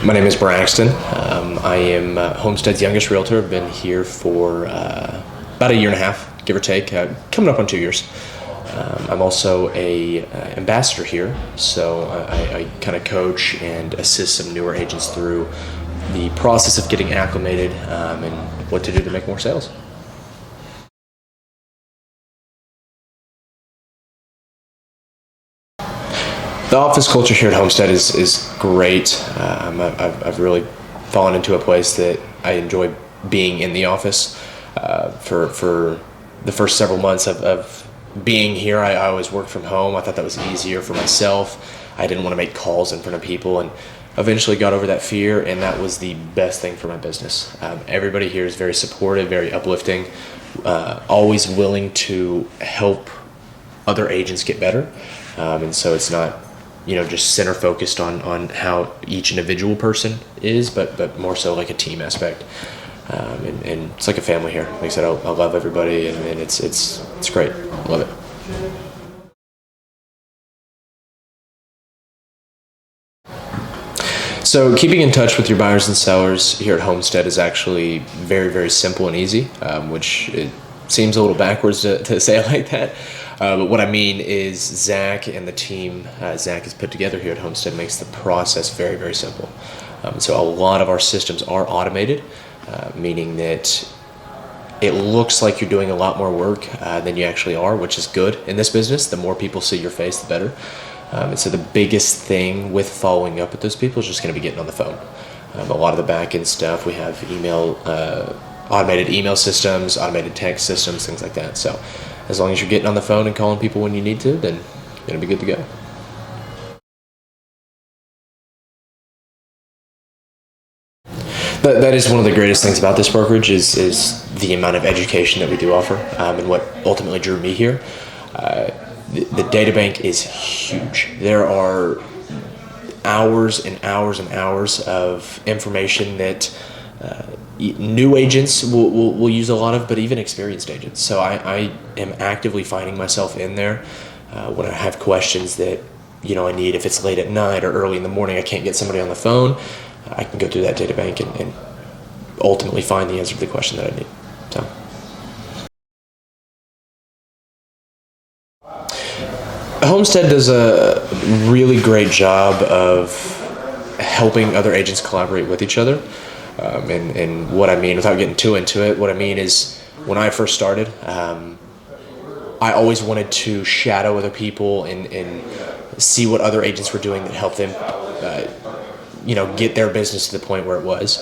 My name is Braxton. I am Homestead's youngest realtor. I've been here for about a year and a half, give or take, coming up on 2 years. I'm also a ambassador here, so I kind of coach and assist some newer agents through the process of getting acclimated and what to do to make more sales. The office culture here at Homestead is great. I've really fallen into a place that I enjoy being in the office. For the first several months of being here, I always worked from home. I thought that was easier for myself. I didn't want to make calls in front of people, and eventually got over that fear, and that was the best thing for my business. Everybody here is very supportive, very uplifting, always willing to help other agents get better. And so it's not just center focused on how each individual person is, but more so like a team aspect. And it's like a family here. Like I said, I love everybody, and it's great. I love it. So keeping in touch with your buyers and sellers here at Homestead is actually very, very simple and easy, which it seems a little backwards to say it like that. But what I mean is Zach and the team Zach has put together here at Homestead makes the process very, very simple. So a lot of our systems are automated, meaning that it looks like you're doing a lot more work than you actually are, which is good in this business. The more people see your face, the better. And so the biggest thing with following up with those people is just going to be getting on the phone. A lot of the back end stuff, we have automated email systems, automated text systems, things like that. So as long as you're getting on the phone and calling people when you need to, then you're going to be good to go. That is one of the greatest things about this brokerage is the amount of education that we do offer, and what ultimately drew me here. The data bank is huge. There are hours and hours and hours of information that new agents will use a lot of, but even experienced agents. So I am actively finding myself in there when I have questions that I need. If it's late at night or early in the morning, I can't get somebody on the phone, I can go through that data bank and ultimately find the answer to the question that I need. So. Homestead does a really great job of helping other agents collaborate with each other. And what I mean, without getting too into it, what I mean is when I first started, I always wanted to shadow other people and see what other agents were doing that helped them, get their business to the point where it was.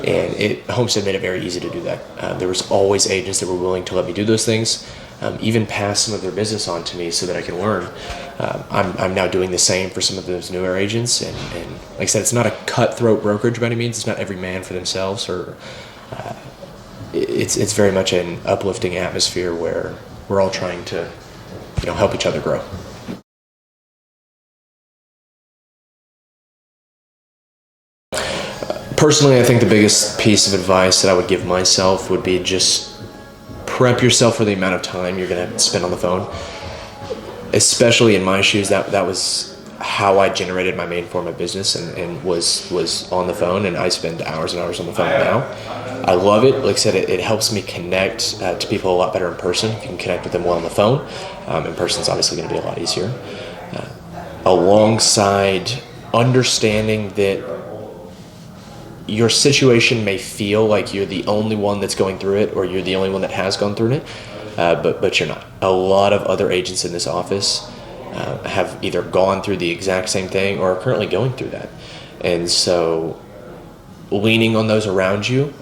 And Homestead made it very easy to do that. There was always agents that were willing to let me do those things, even pass some of their business on to me so that I can learn. I'm now doing the same for some of those newer agents, and like I said, it's not a cutthroat brokerage by any means. It's not every man for themselves, or it's very much an uplifting atmosphere where we're all trying to help each other grow. Personally, I think the biggest piece of advice that I would give myself would be just prep yourself for the amount of time you're going to spend on the phone. Especially in my shoes, that was how I generated my main form of business, and was on the phone, and I spend hours and hours on the phone now. I love it. Like I said, it helps me connect to people a lot better in person. If you can connect with them well on the phone, in person is obviously going to be a lot easier. Alongside understanding that your situation may feel like you're the only one that's going through it, or you're the only one that has gone through it, but you're not. A lot of other agents in this office have either gone through the exact same thing or are currently going through that. And so leaning on those around you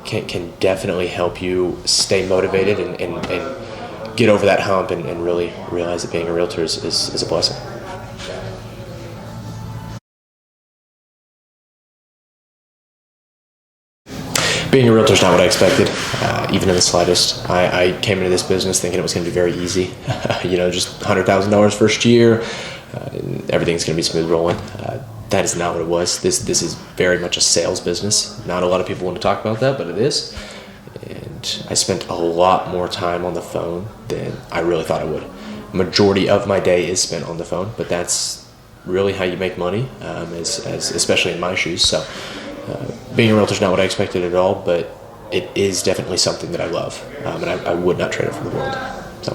can definitely help you stay motivated and get over that hump and really realize that being a realtor is a blessing. Being a realtor is not what I expected, even in the slightest. I came into this business thinking it was going to be very easy, just $100,000 first year, everything's going to be smooth rolling. That is not what it was. This is very much a sales business. Not a lot of people want to talk about that, but it is. And I spent a lot more time on the phone than I really thought I would. Majority of my day is spent on the phone, but that's really how you make money, as especially in my shoes. So being a realtor is not what I expected at all, but it is definitely something that I love, and I would not trade it for the world. So.